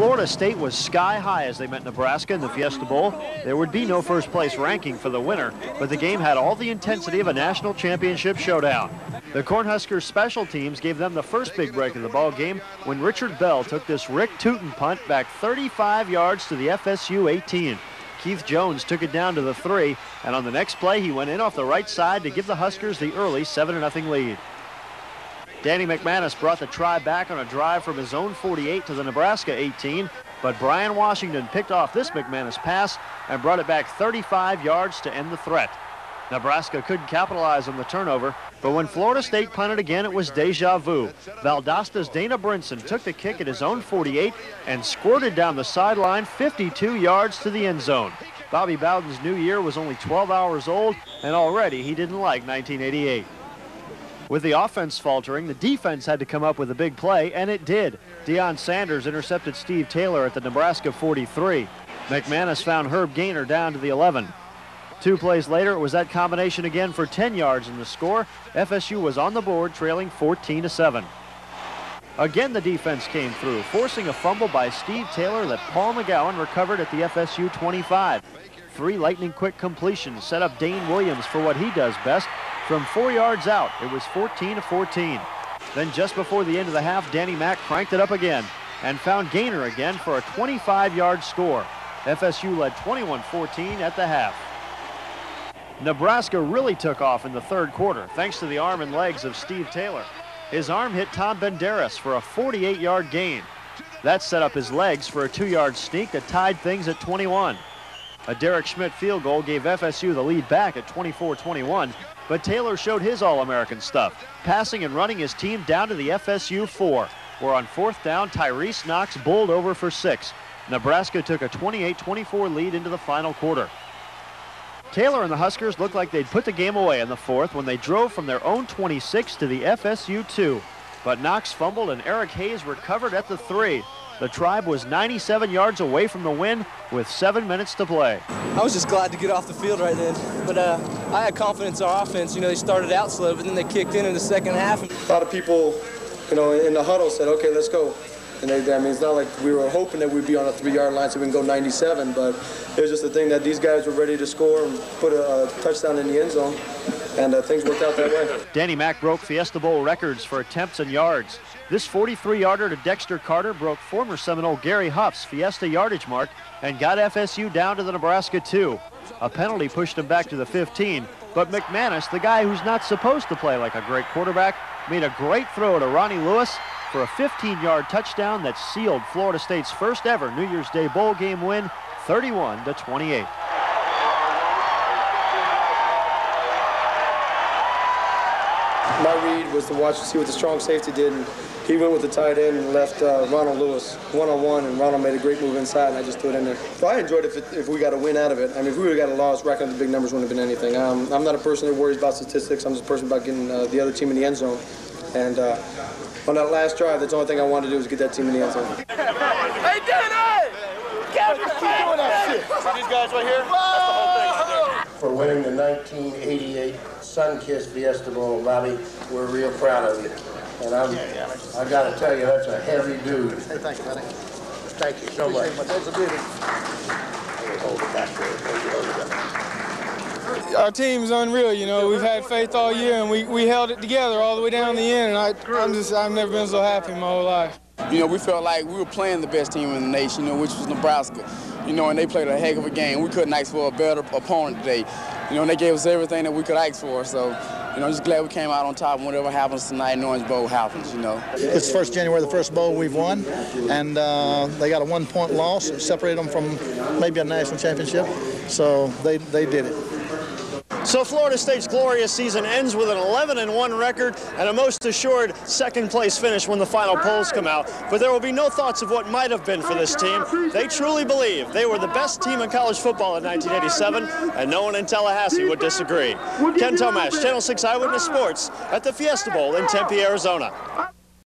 Florida State was sky high as they met Nebraska in the Fiesta Bowl. There would be no first place ranking for the winner, but the game had all the intensity of a national championship showdown. The Cornhuskers special teams gave them the first big break of the ball game when Richard Bell took this Rick Tootin punt back 35 yards to the FSU 18. Keith Jones took it down to the 3, and on the next play he went in off the right side to give the Huskers the early 7-0 lead. Danny McManus brought the try back on a drive from his own 48 to the Nebraska 18, but Brian Washington picked off this McManus pass and brought it back 35 yards to end the threat. Nebraska couldn't capitalize on the turnover, but when Florida State punted again, it was deja vu. Valdosta's Dana Brinson took the kick at his own 48 and squirted down the sideline 52 yards to the end zone. Bobby Bowden's new year was only 12 hours old, and already he didn't like 1988. With the offense faltering, the defense had to come up with a big play, and it did. Deion Sanders intercepted Steve Taylor at the Nebraska 43. McManus found Herb Gaynor down to the 11. 2 plays later, it was that combination again for 10 yards in the score. FSU was on the board, trailing 14-7. Again, the defense came through, forcing a fumble by Steve Taylor that Paul McGowan recovered at the FSU 25. 3 lightning-quick completions set up Dane Williams for what he does best. From 4 yards out, it was 14-14. Then just before the end of the half, Danny Mack cranked it up again and found Gaynor again for a 25-yard score. FSU led 21-14 at the half. Nebraska really took off in the third quarter thanks to the arm and legs of Steve Taylor. His arm hit Tom Benderis for a 48-yard gain. That set up his legs for a 2-yard sneak that tied things at 21. A Derek Schmidt field goal gave FSU the lead back at 24-21, but Taylor showed his All-American stuff, passing and running his team down to the FSU 4, where on 4th down, Tyrese Knox bowled over for 6. Nebraska took a 28-24 lead into the final quarter. Taylor and the Huskers looked like they'd put the game away in the 4th when they drove from their own 26 to the FSU 2. But Knox fumbled and Eric Hayes recovered at the 3. The Tribe was 97 yards away from the win with 7 minutes to play. I was just glad to get off the field right then. But I had confidence in our offense. You know, they started out slow, but then they kicked in the second half. A lot of people, you know, in the huddle said, okay, let's go. And I mean, it's not like we were hoping that we'd be on a 3-yard line so we can go 97, but it was just the thing that these guys were ready to score and put a touchdown in the end zone, and things worked out that way. Danny Mack broke Fiesta Bowl records for attempts and yards. This 43-yarder to Dexter Carter broke former Seminole Gary Huff's Fiesta yardage mark and got FSU down to the Nebraska 2. A penalty pushed him back to the 15, but McManus, the guy who's not supposed to play like a great quarterback, made a great throw to Ronnie Lewis for a 15-yard touchdown that sealed Florida State's first ever New Year's Day bowl game win, 31-28. My read was to watch and see what the strong safety did, and he went with the tight end and left Ronald Lewis one-on-one, and Ronald made a great move inside, and I just threw it in there. So I enjoyed it if we got a win out of it. I mean, if we would have got a loss, racking up the big numbers wouldn't have been anything. I'm not a person that worries about statistics. I'm just a person about getting the other team in the end zone. And on that last drive, that's the only thing I wanted to do was get that team in the end zone. Hey, Danny! Keep doing that shit. See these guys right here? That's the whole thing right there. For winning the 1988 Sun-Kissed Fiesta Bowl, Bobby, we're real proud of you. And I got to tell you, that's a heavy dude. Hey, thanks, buddy. Thank you so much. That's a beauty. Hold it back there. Our team's unreal, you know. We've had faith all year, and we held it together all the way down the end, and I've never been so happy in my whole life. You know, we felt like we were playing the best team in the nation, you know, which was Nebraska. You know, and they played a heck of a game. We couldn't ask for a better opponent today. You know, and they gave us everything that we could ask for. So, you know, I'm just glad we came out on top, and whatever happens tonight in Orange Bowl happens, you know. It's 1st January, the first bowl we've won, and they got a 1-point loss. It separated them from maybe a national championship, so they did it. So Florida State's glorious season ends with an 11-1 record and a most assured 2nd place finish when the final polls come out. But there will be no thoughts of what might have been for this team. They truly believe they were the best team in college football in 1987, and no one in Tallahassee would disagree. Ken Tomash, Channel 6 Eyewitness Sports at the Fiesta Bowl in Tempe, Arizona.